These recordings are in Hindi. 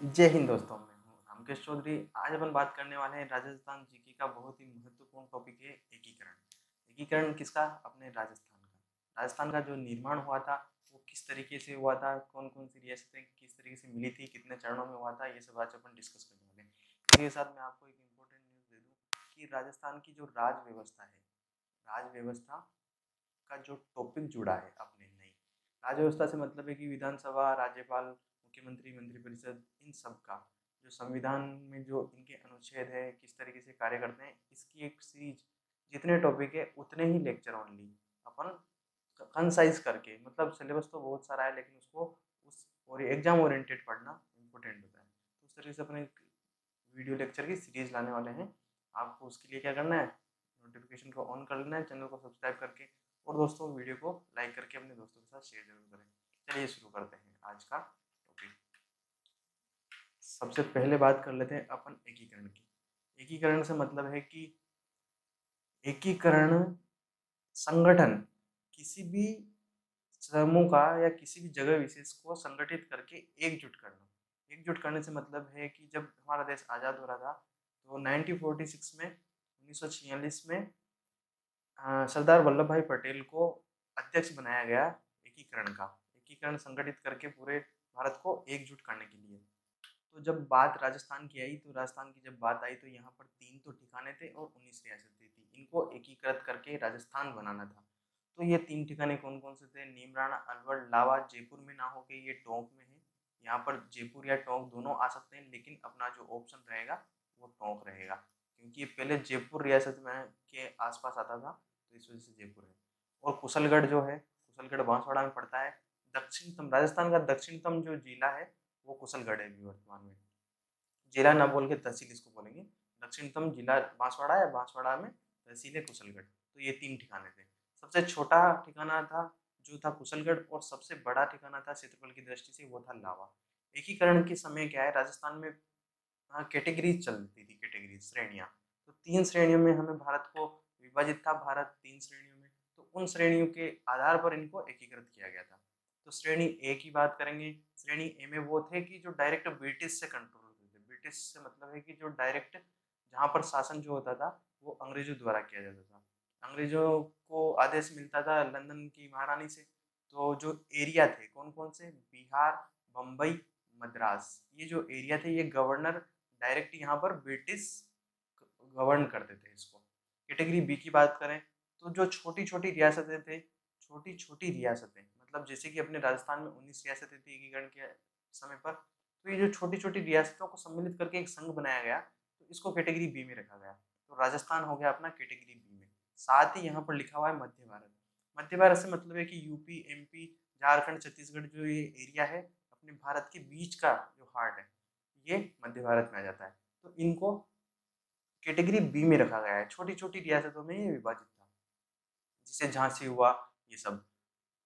जय हिंद दोस्तों, मैं हूँ रामकेश चौधरी। आज अपन बात करने वाले हैं राजस्थान जीके का बहुत ही महत्वपूर्ण टॉपिक है एकीकरण। एकीकरण किसका? अपने राजस्थान का। राजस्थान का जो निर्माण हुआ था वो किस तरीके से हुआ था, कौन कौन सी रियासतें किस तरीके से मिली थी, कितने चरणों में हुआ था, ये सब आज अपन डिस्कस करने वाले हैं। इसी के साथ मैं आपको एक इम्पोर्टेंट न्यूज़ दे दूँ कि राजस्थान की जो राज व्यवस्था है, राज व्यवस्था का जो टॉपिक जुड़ा है अपने नई राज्य व्यवस्था से, मतलब है कि विधानसभा, राज्यपाल, मुख्यमंत्री, मंत्रिपरिषद, इन सब का जो संविधान में जो इनके अनुच्छेद है, किस तरीके से कार्य करते हैं, इसकी एक सीरीज। जितने टॉपिक है उतने ही लेक्चर ओनली अपन कंसाइज करके, मतलब सिलेबस तो बहुत सारा है लेकिन उसको उस और एग्जाम ओरिएंटेड पढ़ना इम्पोर्टेंट होता है। तो उस तरीके से अपने वीडियो लेक्चर की सीरीज लाने वाले हैं। आपको उसके लिए क्या करना है, नोटिफिकेशन को ऑन कर लेना है, चैनल को सब्सक्राइब करके, और दोस्तों वीडियो को लाइक करके अपने दोस्तों के साथ शेयर जरूर करें। चलिए शुरू करते हैं आज का टॉपिक। सबसे पहले बात कर लेते हैं अपन एकीकरण की। एकीकरण से मतलब है कि एकीकरण संगठन, किसी भी समूह का या किसी भी जगह विशेष को संगठित करके एकजुट करना। एकजुट करने से मतलब है कि जब हमारा देश आज़ाद हो रहा था तो 1946 में, 1946 में सरदार वल्लभ भाई पटेल को अध्यक्ष बनाया गया एकीकरण का। एकीकरण संगठित करके पूरे भारत को एकजुट करने के लिए। तो जब बात राजस्थान की आई, तो राजस्थान की जब बात आई तो यहाँ पर 3 तो ठिकाने थे और 19 रियासतें थी। इनको एकीकृत करके राजस्थान बनाना था। तो ये 3 ठिकाने कौन-कौन से थे? नीमराणा, अलवर, लावा। जयपुर में ना होके ये टोंक में है। यहाँ पर जयपुर या टोंक दोनों आ सकते हैं, लेकिन अपना जो ऑप्शन रहेगा वो टोंक रहेगा, क्योंकि ये पहले जयपुर रियासत में के आसपास आता था, तो इस वजह से जयपुर है। और कुशलगढ़ जो है, कुशलगढ़ बांसवाड़ा में पड़ता है। दक्षिणतम, राजस्थान का दक्षिणतम जो जिला है वो कुशलगढ़ है अभी वर्तमान में। जिला ना बोल के तहसील इसको बोलेंगे। दक्षिणतम जिला बांसवाड़ा है, बांसवाड़ा में तहसील है कुशलगढ़। तो ये 3 ठिकाने थे। सबसे छोटा ठिकाना था जो था कुशलगढ़, और सबसे बड़ा ठिकाना था क्षेत्रफल की दृष्टि से, वो था लावा। एकीकरण के समय क्या है, राजस्थान में कैटेगरीज चलती थी, कैटेगरीज, श्रेणियाँ। तो 3 श्रेणियों में हमें भारत को विभाजित था, भारत 3 श्रेणियों में। तो उन श्रेणियों के आधार पर इनको एकीकृत किया गया था। तो श्रेणी ए की बात करेंगे। श्रेणी ए में वो थे कि जो डायरेक्ट ब्रिटिश से कंट्रोल होते थे। ब्रिटिश से मतलब है कि जो डायरेक्ट, जहाँ पर शासन जो होता था वो अंग्रेजों द्वारा किया जाता था। अंग्रेजों को आदेश मिलता था लंदन की महारानी से। तो जो एरिया थे कौन कौन से, बिहार, बम्बई, मद्रास, ये जो एरिया थे ये गवर्नर डायरेक्ट यहाँ पर ब्रिटिश गवर्न करते थे इसको। कैटेगरी बी की बात करें तो जो छोटी छोटी रियासतें थे, छोटी छोटी रियासतें, मतलब जैसे कि अपने राजस्थान में 19 रियासतें थी एकीकरण के समय पर, तो ये जो छोटी छोटी रियासतों को सम्मिलित करके एक संघ बनाया गया, तो इसको कैटेगरी बी में रखा गया। तो राजस्थान हो गया अपना कैटेगरी बी में। साथ ही यहाँ पर लिखा हुआ है मध्य भारत। मध्य भारत से मतलब है कि यूपी, एमपी, झारखंड, छत्तीसगढ़, जो ये एरिया है अपने भारत के बीच का जो हार्ट है, ये मध्य भारत में आ जाता है। तो इनको कैटेगरी बी में रखा गया है। छोटी छोटी रियासतों में ये विभाजित था, जिसे झांसी हुआ, ये सब।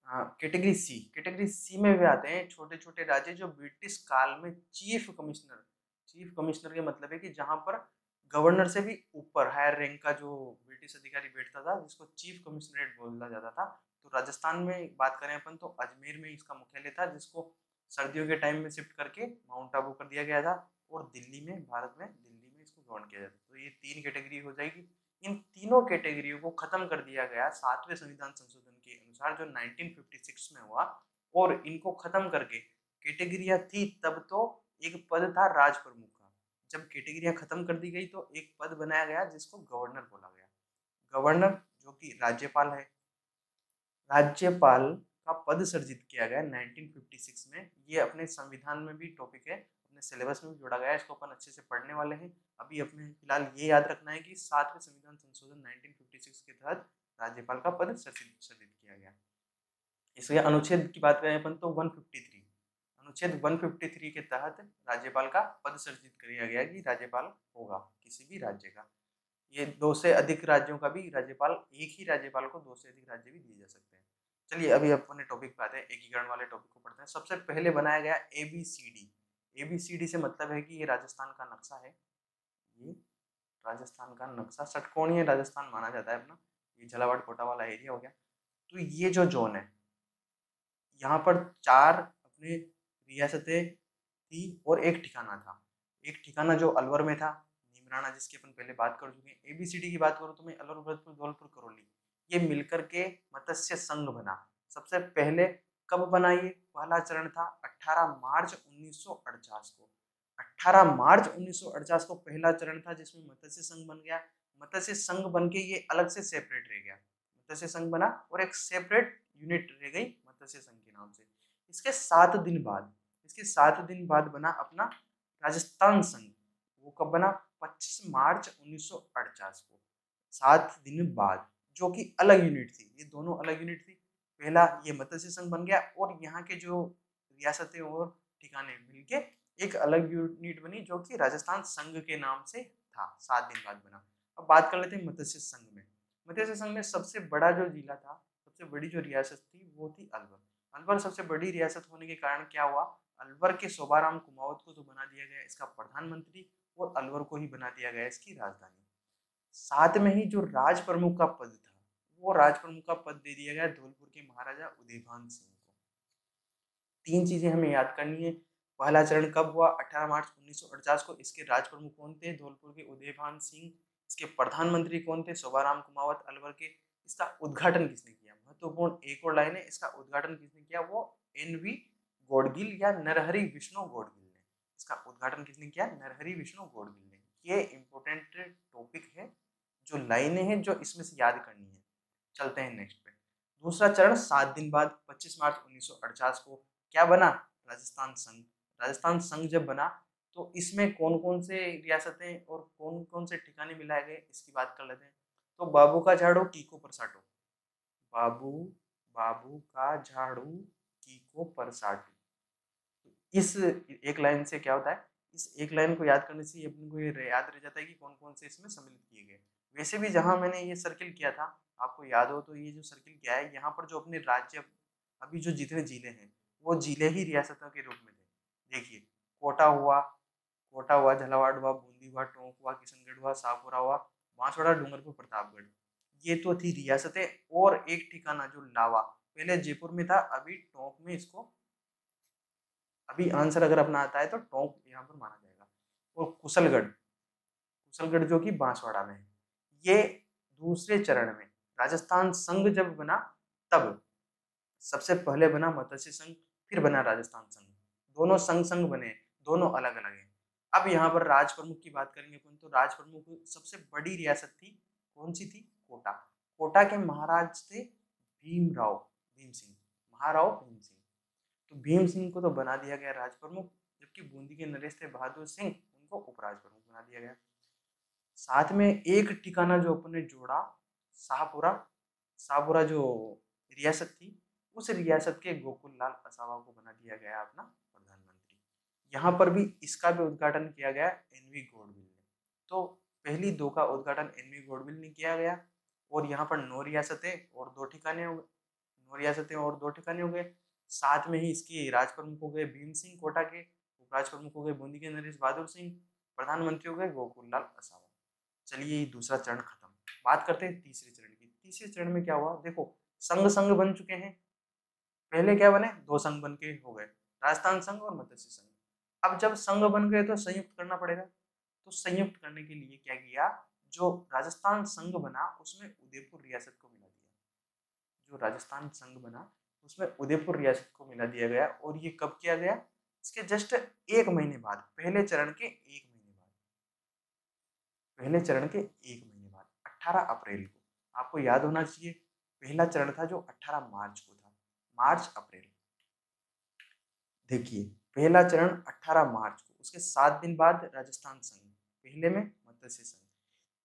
हाँ, कैटेगरी सी, कैटेगरी सी में वे आते हैं छोटे छोटे राज्य जो ब्रिटिश काल में चीफ कमिश्नर, चीफ कमिश्नर के मतलब है कि जहाँ पर गवर्नर से भी ऊपर हायर रैंक का जो ब्रिटिश अधिकारी बैठता था, जिसको चीफ कमिश्नरेट बोला जाता था। तो राजस्थान में बात करें अपन तो अजमेर में इसका मुख्यालय था, जिसको सर्दियों के टाइम में शिफ्ट करके माउंट आबू कर दिया गया था। और दिल्ली में, भारत में दिल्ली में इसको गवर्न किया जाता था। तो ये 3 कैटेगरी हो जाएगी। इन तीनों कैटेगरियों को खत्म कर दिया गया 7वें संविधान संशोधन के अनुसार, जो 1956 में हुआ। और इनको खत्म करके, कैटेगरियां थी तब तो एक पद था राज प्रमुख का। जब कैटेगरियां खत्म कर दी गई तो एक पद बनाया गया जिसको गवर्नर बोला गया। गवर्नर जो कि राज्यपाल है। राज्यपाल का पद सृजित किया गया 1956 में। ये अपने संविधान में भी टॉपिक है, अपने सिलेबस में भी जोड़ा गया है, इसको अपन अच्छे से पढ़ने वाले हैं। अभी अपने फिलहाल ये याद रखना है कि 7वें संविधान संशोधन 1956 के तहत राज्यपाल का पद सृजित किया गया। इसके अनुच्छेद की बात करें अपन तो 153, अनुच्छेद 153 के तहत राज्यपाल का पद सृजित किया गया कि राज्यपाल होगा किसी भी राज्य का। ये 2 से अधिक राज्यों का भी राज्यपाल, एक ही राज्यपाल को 2 से अधिक राज्य भी दिए जा सकते हैं। चलिए अभी अपने टॉपिक पे आते हैं, एकीकरण वाले टॉपिक को पढ़ते हैं। सबसे पहले बनाया गया एबीसीडी। एबीसीडी से मतलब है कि ये राजस्थान का नक्शा है। ये राजस्थान का नक्शा, षटकोणीय राजस्थान माना जाता है अपना। ये झालावाड़ कोटा वाला एरिया हो गया। तो ये जो जोन है, यहाँ पर 4 अपने रियासतें थी और एक ठिकाना था। एक ठिकाना जो अलवर में था, नीमराना, जिसकी अपन पहले बात कर चुके हैं। ABCD की बात करूँ तो मैं अलवर, भरतपुर, धौलपुर, करौली, ये मिलकर के मत्स्य संघ बना। सबसे पहले कब बना ये? पहला चरण था 18 मार्च 1949 को। 18 मार्च 1949 को पहला चरण था जिसमें मत्स्य संघ बन गया। मत्स्य संघ बन के ये अलग से सेपरेट रह गया। मत्स्य संघ बना और एक सेपरेट यूनिट रह गई मत्स्य संघ के नाम से। इसके 7 दिन बाद बना अपना राजस्थान संघ। वो कब बना? 25 मार्च 1949 को, 7 दिन बाद, जो कि अलग यूनिट थी। ये दोनों अलग यूनिट थी। पहला ये मत्स्य संघ बन गया और यहाँ के जो रियासतें और ठिकाने मिलके एक अलग यूनिट बनी जो कि राजस्थान संघ के नाम से था। 7 दिन बाद बना। अब बात कर लेते हैं मत्स्य संघ में। मत्स्य संघ में सबसे बड़ा जो जिला था, सबसे बड़ी जो रियासत थी, वो थी अलवर। अलवर सबसे बड़ी रियासत होने के कारण क्या हुआ? अलवर के शोभाराम कुमावत को तो बना दिया गया इसका प्रधानमंत्री और अलवर को ही बना दिया गया इसकी राजधानी। साथ में ही जो राज प्रमुख का पद था, वो राज प्रमुख का पद दे दिया गया धौलपुर के महाराजा उदयभान सिंह को। 3 चीजें हमें याद करनी है। पहला चरण कब हुआ? 18 मार्च 1949 को। इसके राज प्रमुख कौन थे? धौलपुर के उदयभान सिंह। इसके प्रधानमंत्री कौन थे? शोभाराम कुमावत, अलवर के। इसका उद्घाटन किसने किया? महत्वपूर्ण एक और लाइन है, इसका उद्घाटन किसने किया? वो NV गोडगिल या नरहरि विष्णु गोडगिल ने। इसका उद्घाटन किसने किया? नरहरि विष्णु गोडगिल ने। ये इंपॉर्टेंट टॉपिक है, जो लाइनें हैं जो इसमें से याद करनी है। चलते हैं नेक्स्ट पे। दूसरा चरण 7 दिन बाद 25 मार्च 1948 को क्या बना? राजस्थान संघ। राजस्थान संघ जब बना तो इसमें कौन कौन से रियासतें और कौन कौन से ठिकाने मिलाए गए, इसकी बात कर लेते हैं। तो बाबू का झाड़ू, कीको परसाटो। बाबू बाबू का झाड़ू, कीको परसाटो। इस एक लाइन से क्या होता है? इस एक लाइन को याद करने से अपने को ये याद रह जाता है कि कौन कौन से इसमें सम्मिलित किए गए। वैसे भी जहां मैंने ये सर्किल किया था, आपको याद हो तो, ये जो सर्किल किया है यहाँ पर जो अपने राज्य अभी जो जितने जिले हैं, वो जिले ही रियासतों के रूप में थे। देखिए, कोटा हुआ, झालावाड़ हुआ, बूंदी हुआ, टोंक हुआ, किशनगढ़ हुआ, शाहपुरा हुआ, बांसवाड़ा, डूंगरपुर, प्रतापगढ़, ये तो थी रियासतें। और एक ठिकाना जो लावा, पहले जयपुर में था, अभी टोंक में इसको, अभी आंसर अगर अपना आता है तो टोंक यहाँ पर माना जाएगा। और कुशलगढ़ जो कि बांसवाड़ा में है। ये दूसरे चरण में राजस्थान संघ जब बना, तब सबसे पहले बना मत्स्य संघ, फिर बना राजस्थान संघ। दोनों संघ बने, दोनों अलग अलग हैं। अब यहाँ पर राज प्रमुख की बात करेंगे अपन, तो राज प्रमुख सबसे बड़ी रियासत थी, कौन सी थी? कोटा। कोटा के महाराज थे भीम सिंह, महाराव भीम सिंह। तो भीम सिंह को तो बना दिया गया राज प्रमुख, जबकि बूंदी के नरेश थे बहादुर सिंह, उनको उपराज प्रमुख बना दिया गया। साथ में एक ठिकाना जो अपन ने जोड़ा, शाहपुरा। शाहपुरा जो रियासत थी, उस रियासत के गोकुल लाल असावा को बना दिया गया अपना प्रधानमंत्री। यहाँ पर भी इसका भी उद्घाटन किया गया NV गोडविल ने। तो पहली 2 का उद्घाटन NV गोडविल ने किया गया। और यहाँ पर 9 रियासतें और 2 ठिकाने हो गए। 9 रियासतें और 2 ठिकाने हो गए। साथ में ही इसके राज प्रमुख हो गए भीम सिंह कोटा के, उपराज प्रमुख हो गए बूंदी के नरेश बहादुर सिंह, प्रधानमंत्री हो गए गोकुल लाल असावा। चलिए, दूसरा चरण खत्म। बात करते हैं तीसरे चरण की। तीसरे चरण में क्या हुआ? देखो, संघ बन चुके हैं। पहले क्या बने? 2 संघ बन के हो गए, राजस्थान संघ और मत्स्य संघ। अब जब संघ बन गए तो संयुक्त करना पड़ेगा। तो संयुक्त करने के लिए क्या किया? जो राजस्थान संघ बना उसमें उदयपुर रियासत को मिला दिया। जो राजस्थान संघ बना उसमें उदयपुर रियासत को मिला दिया गया। और ये कब किया गया? इसके जस्ट 1 महीने बाद, पहले चरण के 1 महीने बाद, पहले चरण के 1 महीने बाद 18 अप्रैल को। आपको याद होना चाहिए, पहला चरण था जो 18 मार्च को था, मार्च अप्रैल। देखिए, पहला चरण 18 मार्च को, उसके 7 दिन बाद राजस्थान संघ, पहले में मत्स्य संघ।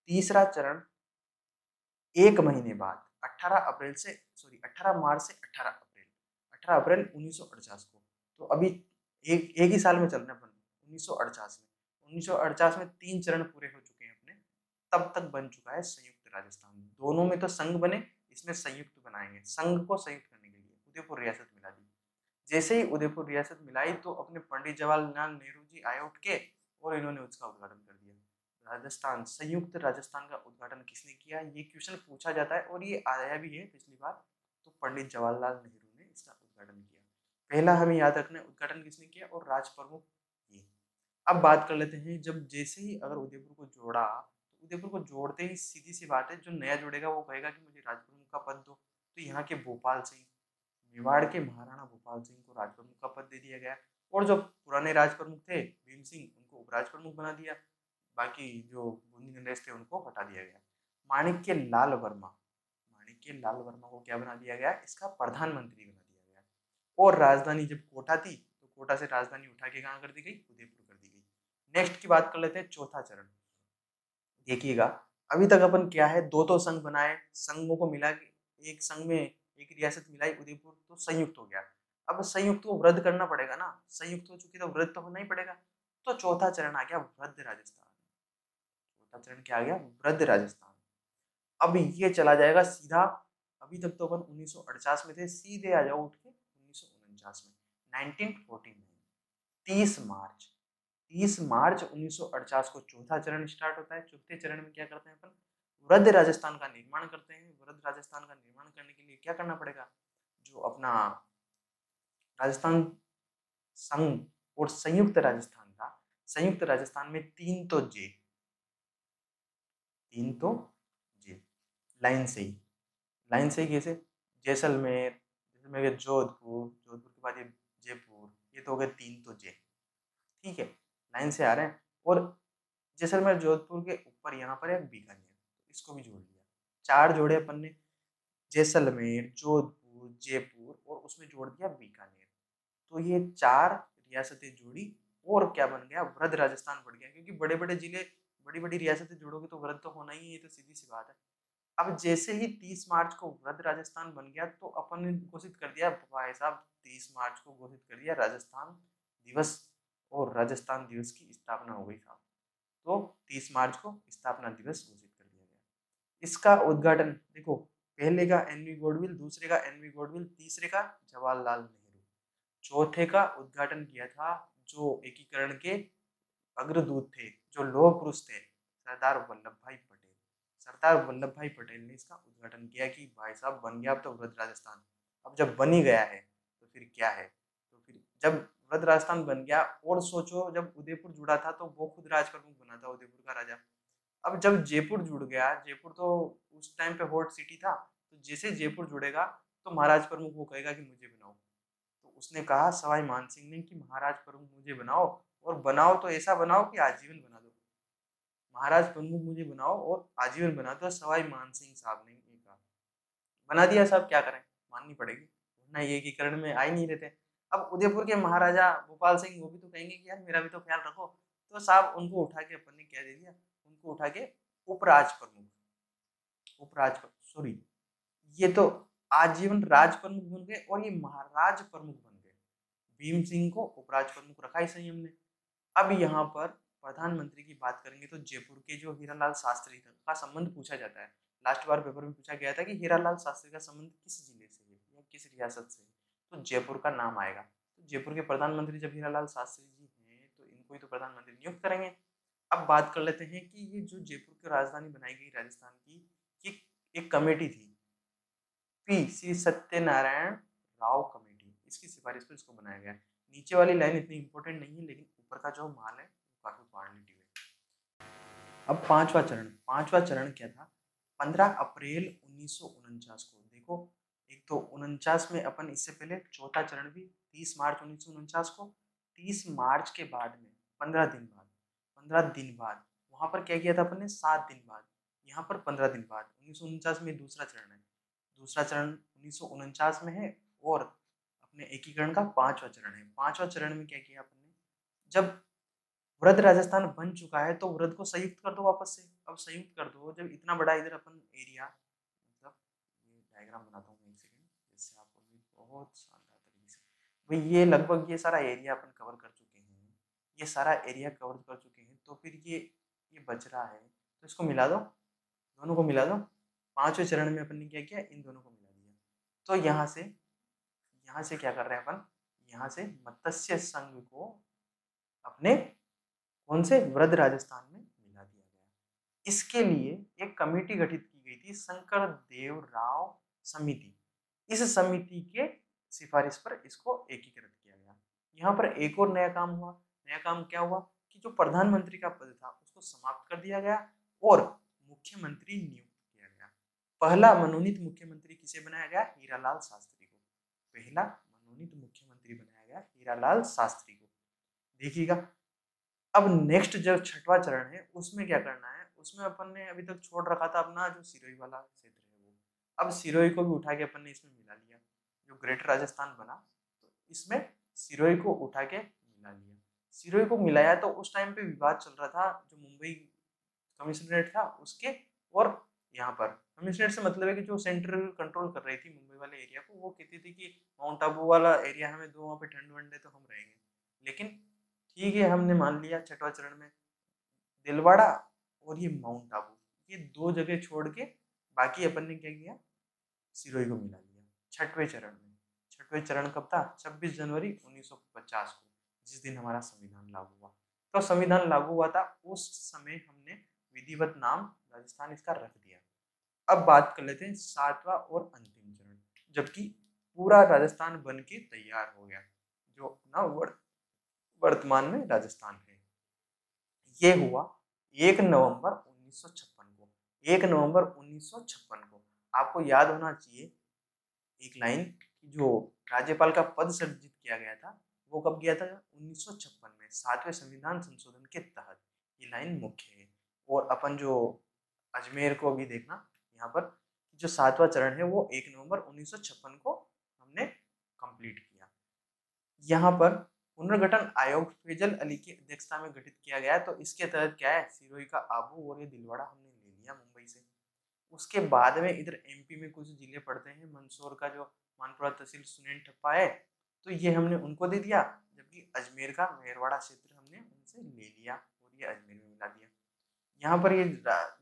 तीसरा चरण 1 महीने बाद 18 मार्च से 18 अप्रैल 1949 को। तो अभी एक ही साल में चल रहे हैं अपन, 1949 में। 1949 में 3 चरण पूरे हो चुके हैं अपने। तब तक बन चुका है संयुक्त राजस्थान। दोनों में तो संघ बने, इसमें संयुक्त बनाएंगे। संघ को संयुक्त करने के लिए उदयपुर रियासत मिला दी। जैसे ही उदयपुर रियासत मिलाई तो अपने पंडित जवाहरलाल नेहरू जी आए उठ के, और इन्होंने उसका उद्घाटन कर दिया। राजस्थान, संयुक्त राजस्थान का उद्घाटन किसने किया? ये क्वेश्चन पूछा जाता है और ये आया भी है पिछली बार। तो पंडित जवाहरलाल नेहरू ने इसका उद्घाटन किया। पहला हमें याद रखना है, उद्घाटन किसने किया और राज प्रमुख अब बात कर लेते हैं, जब जैसे ही अगर उदयपुर को जोड़ा, तो उदयपुर को जोड़ते ही सीधी सी बात है, जो नया जुड़ेगा वो कहेगा कि मुझे राजप्रमुख का पद दो। तो यहाँ के भोपाल सिंह, मेवाड़ के महाराणा भोपाल सिंह को राजप्रमुख का पद दे दिया गया, और जो पुराने राजप्रमुख थे भीम सिंह, उनको उपराज प्रमुख बना दिया। बाकी जो बूंदी नरेश थे उनको हटा दिया गया। माणिक्य लाल वर्मा, माणिक्य लाल वर्मा को क्या बना दिया गया, इसका प्रधानमंत्री बना दिया गया। और राजधानी जब कोटा थी, तो कोटा से राजधानी उठा के कहाँ कर दी गई, उदयपुर कर दी गई। नेक्स्ट की बात कर लेते हैं, चौथा चरण। देखिएगा, अभी तक अपन क्या है, दो संघ बनाए, संघों को मिला के एक संघ में एक रियासत मिलाई उदयपुर, तो संयुक्त हो गया। अब संयुक्त को वृद्ध करना पड़ेगा ना, संयुक्त हो चुकी तो वृद्ध तो होना ही पड़ेगा। तो चौथा चरण आ गया वृद्ध राजस्थान। चौथा चरण क्या आ गया, वृद्ध राजस्थान। अब ये चला जाएगा सीधा, अभी तक तो अपन 1948 में थे, सीधे आ जाओ उठ के 1949 में, 1949 30 मार्च, 30 मार्च 1949 को चौथा चरण स्टार्ट होता है। चौथे चरण में क्या करते हैं अपन, वृद्ध राजस्थान का निर्माण करते हैं। वृद्ध राजस्थान का निर्माण करने के लिए क्या करना पड़ेगा, जो अपना राजस्थान संघ और संयुक्त राजस्थान था, संयुक्त राजस्थान में तीन तो जे लाइन से ही कैसे, जैसलमेर, जैसलमेर के जोधपुर, जोधपुर के बाद ये जयपुर, ये तो हो गए तीन तो जे, ठीक है, लाइन से आ रहे हैं। और जैसलमेर जोधपुर के ऊपर यहाँ पर एक बीकानेर, इसको भी जोड़ लिया, चार जोड़े अपन ने, जैसलमेर, जोधपुर, जयपुर, और उसमें जोड़ दिया बीकानेर। तो ये चार रियासतें जोड़ी, और क्या बन गया, वृद्ध राजस्थान बढ़ गया। क्योंकि बड़े बड़े जिले, बड़ी बड़ी रियासतें जोड़ोगे तो वृद्ध तो होना ही है, ये तो सीधी सी बात है। अब जैसे ही 30 मार्च को वृद्ध राजस्थान बन गया, तो अपन ने घोषित कर दिया, भाई साहब 30 मार्च को घोषित कर दिया राजस्थान दिवस, और राजस्थान दिवस की स्थापना हो गई साहब। तो 30 मार्च को स्थापना दिवस घोषित कर दिया गया। इसका उद्घाटन देखो, पहले का एनवी गोडविल, दूसरे का एनवी गोडविल, तीसरे का जवाहरलाल नेहरू, चौथे का उद्घाटन किया था जो एकीकरण के अग्रदूत थे, जो लौह पुरुष थे, सरदार वल्लभ भाई पटेल। सरदार वल्लभ भाई पटेल ने इसका उद्घाटन किया कि भाई साहब बन गया अब तो वृद्ध राजस्थान। अब जब बन ही गया है तो फिर क्या है, तो फिर जब वृद्ध राजस्थान बन गया, और सोचो जब उदयपुर जुड़ा था तो वो खुद राज प्रमुख बना था, उदयपुर का राजा। अब जब जयपुर जुड़ गया, जयपुर तो उस टाइम पे हॉट सिटी था, तो जैसे जयपुर जुड़ेगा तो महाराज प्रमुख वो कहेगा कि मुझे बनाओ। तो उसने कहा सवाई मानसिंह ने कि महाराज प्रमुख मुझे बनाओ, और बनाओ तो ऐसा बनाओ कि आजीवन बना दो। महाराज प्रमुख मुझे बनाओ और आजीवन बना दो, सवाई मानसिंह साहब ने ये कहा। बना दिया साहब, क्या करें, माननी पड़ेगी, वरना ये एकीकरण में आ ही नहीं रहते। अब उदयपुर के महाराजा भोपाल सिंह वो भी तो कहेंगे कि यार मेरा भी तो ख्याल रखो, तो साहब उनको उठा के अपन ने क्या दे दिया, उनको उठा के उपराज प्रमुख, उपराज सॉरी, ये तो आजीवन राज प्रमुख बन गए, और ये महाराज प्रमुख बन गए। भीम सिंह को उपराज प्रमुख रखा ही संयम ने। अब यहाँ पर प्रधानमंत्री की बात करेंगे तो जयपुर के जो हीरालाल शास्त्री का संबंध पूछा जाता है। लास्ट बार पेपर में पूछा गया था कि हीरालाल शास्त्री का संबंध किस जिले से है या किस रियासत से है, तो जयपुर का नाम आएगा। तो जयपुर के प्रधानमंत्री जब हीरालाल शास्त्री जी हैं, तो इनको ही तो प्रधानमंत्री नियुक्त करेंगे। अब बात कर लेते हैं कि ये जो जयपुर की राजधानी बनाई गई राजस्थान की, ये एक कमेटी थी, P C Satyanarayana Rao committee, इसकी सिफारिश पर इसको बनाया गया। नीचे वाली लाइन इतनी इंपॉर्टेंट नहीं है, लेकिन ऊपर का जो माल है वो काफी क्वालिटी है। अब पांचवा चरण क्या था, 15 अप्रैल 1949 को। देखो, एक तो 49 में अपन, इससे पहले चौथा चरण भी 30 मार्च 1949 को, 30 मार्च के बाद में 15 दिन बाद वहां पर क्या किया था अपन ने, 7 दिन बाद, यहाँ पर 15 दिन बाद 1949 में दूसरा चरण है। दूसरा चरण 1949 में है, और अपने एकीकरण का पांचवा चरण है। पांचवा चरण में क्या किया अपन ने, जब वृद्ध राजस्थान बन चुका है तो वृद्ध को संयुक्त कर दो वापस से। अब संयुक्त कर दो, जब इतना बड़ा इधर अपन एरिया, मतलब ये डायग्राम बनाता हूँ मैं एक सेकंड, जिससे आपको भी बहुत शानदार तरीके से, भाई ये लगभग ये सारा एरिया अपन कवर कर चुके हैं, ये सारा एरिया कवर कर चुके हैं, तो फिर ये बच रहा है, तो इसको मिला दो, दोनों को मिला दो। पांचवें चरण में अपन ने क्या किया, इन दोनों को मिला दिया। तो यहाँ से क्या कर रहे हैं अपन, यहाँ से मत्स्य संघ को अपने कौन से वृद्ध राजस्थान में मिला दिया गया। इसके लिए एक कमेटी गठित की गई थी, शंकर देव राव समिति। इस समिति के सिफारिश पर इसको एकीकृत किया गया। यहाँ पर एक और नया काम हुआ। नया काम क्या हुआ कि कि जो प्रधानमंत्री का पद था उसको समाप्त कर दिया गया और मुख्यमंत्री नियुक्त किया गया। पहला मनोनीत मुख्यमंत्री किसे बनाया गया? हीरालाल शास्त्री को। पहला मनोनीत मुख्यमंत्री बनाया गया हीरालाल शास्त्री को। देखिएगा, अब नेक्स्ट जो छठवां चरण है उसमें क्या करना है, उसमें अपन ने अभी तक छोड़ रखा था अपना जो सिरोही वाला क्षेत्र है वो, अब सिरोही को भी उठा के अपन ने इसमें मिला लिया। जो ग्रेटर राजस्थान बना तो इसमें सिरोही को उठा के मिला लिया। सिरोही को मिलाया तो उस टाइम पे विवाद चल रहा था जो मुंबई कमिश्नरेट था उसके, और यहाँ पर कमिश्नरेट से मतलब है कि जो सेंट्रल कंट्रोल कर रही थी मुंबई वाले एरिया को, वो कहती थी कि माउंट आबू वाला एरिया हमें दो, वहाँ पे ठंड वंड है तो हम रहेंगे। लेकिन ठीक है, हमने मान लिया छठवां चरण में दिलवाड़ा और ये माउंट आबू, ये दो जगह छोड़ के बाकी अपन ने क्या किया, सिरोही को मिला लिया छठवें चरण में। छठवें चरण कब था? 26 जनवरी 1950 को, जिस दिन हमारा संविधान लागू हुआ। तो संविधान लागू हुआ था उस समय हमने विधिवत नाम राजस्थान इसका रख दिया। अब बात कर लेते हैं सातवां और अंतिम चरण, जबकि पूरा राजस्थान बन के तैयार हो गया, जो अपना वर्तमान में राजस्थान है। ये हुआ 1 नवंबर 1956 को। 1 नवंबर 1956 को आपको याद होना चाहिए एक लाइन, जो राज्यपाल का पद सृजित किया गया था वो कब किया था? 1956 में, 7वें संविधान संशोधन के तहत। ये लाइन मुख्य है। और अपन जो अजमेर को भी देखना, यहाँ पर जो 7वां चरण है वो 1 नवंबर 1956 को हमने कंप्लीट किया। यहाँ पर पुनर्गठन आयोग फैजल अली की अध्यक्षता में गठित किया गया है। तो इसके तहत क्या है, सिरोही का आबू और ये दिलवाड़ा हमने ले लिया मुंबई से। उसके बाद में इधर एमपी में कुछ जिले पड़ते हैं, मंदसौर का जो मानपुरा तहसील सुनेन ठप्पा है, तो ये हमने उनको दे दिया, जबकि अजमेर का मेरवाड़ा क्षेत्र हमने उनसे ले लिया और ये अजमेर में मिला दिया। यहाँ पर ये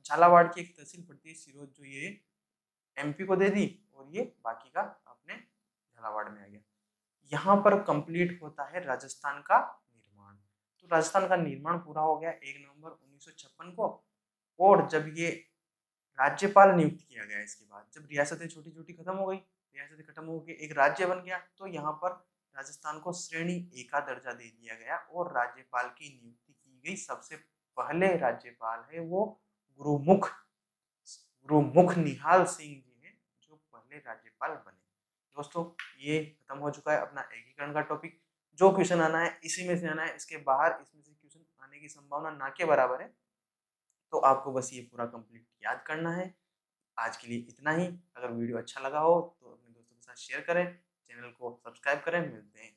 झालावाड़ की एक तहसील पड़ती है सिरोज, जो ये एमपी को दे दी और ये बाकी का अपने झालावाड़ में आ गया। यहाँ पर कंप्लीट होता है राजस्थान का निर्माण। तो राजस्थान का निर्माण पूरा हो गया 1 नवंबर 1956 को। और जब ये राज्यपाल नियुक्त किया गया, इसके बाद जब रियासतें छोटी छोटी खत्म हो गई, रियासतें खत्म हो गई, एक राज्य बन गया, तो यहाँ पर राजस्थान को श्रेणी ए का दर्जा दे दिया गया और राज्यपाल की नियुक्ति की गई। सबसे पहले राज्यपाल है वो गुरुमुख निहाल सिंह जी हैं, जो पहले राज्यपाल बने। दोस्तों, ये खत्म हो चुका है अपना एकीकरण का टॉपिक। जो क्वेश्चन आना है इसी में से आना है, इसके बाहर इसमें से क्वेश्चन आने की संभावना ना के बराबर है। तो आपको बस ये पूरा कंप्लीट याद करना है। आज के लिए इतना ही। अगर वीडियो अच्छा लगा हो तो अपने दोस्तों के साथ शेयर करें, चैनल को सब्सक्राइब करें। मिलते हैं।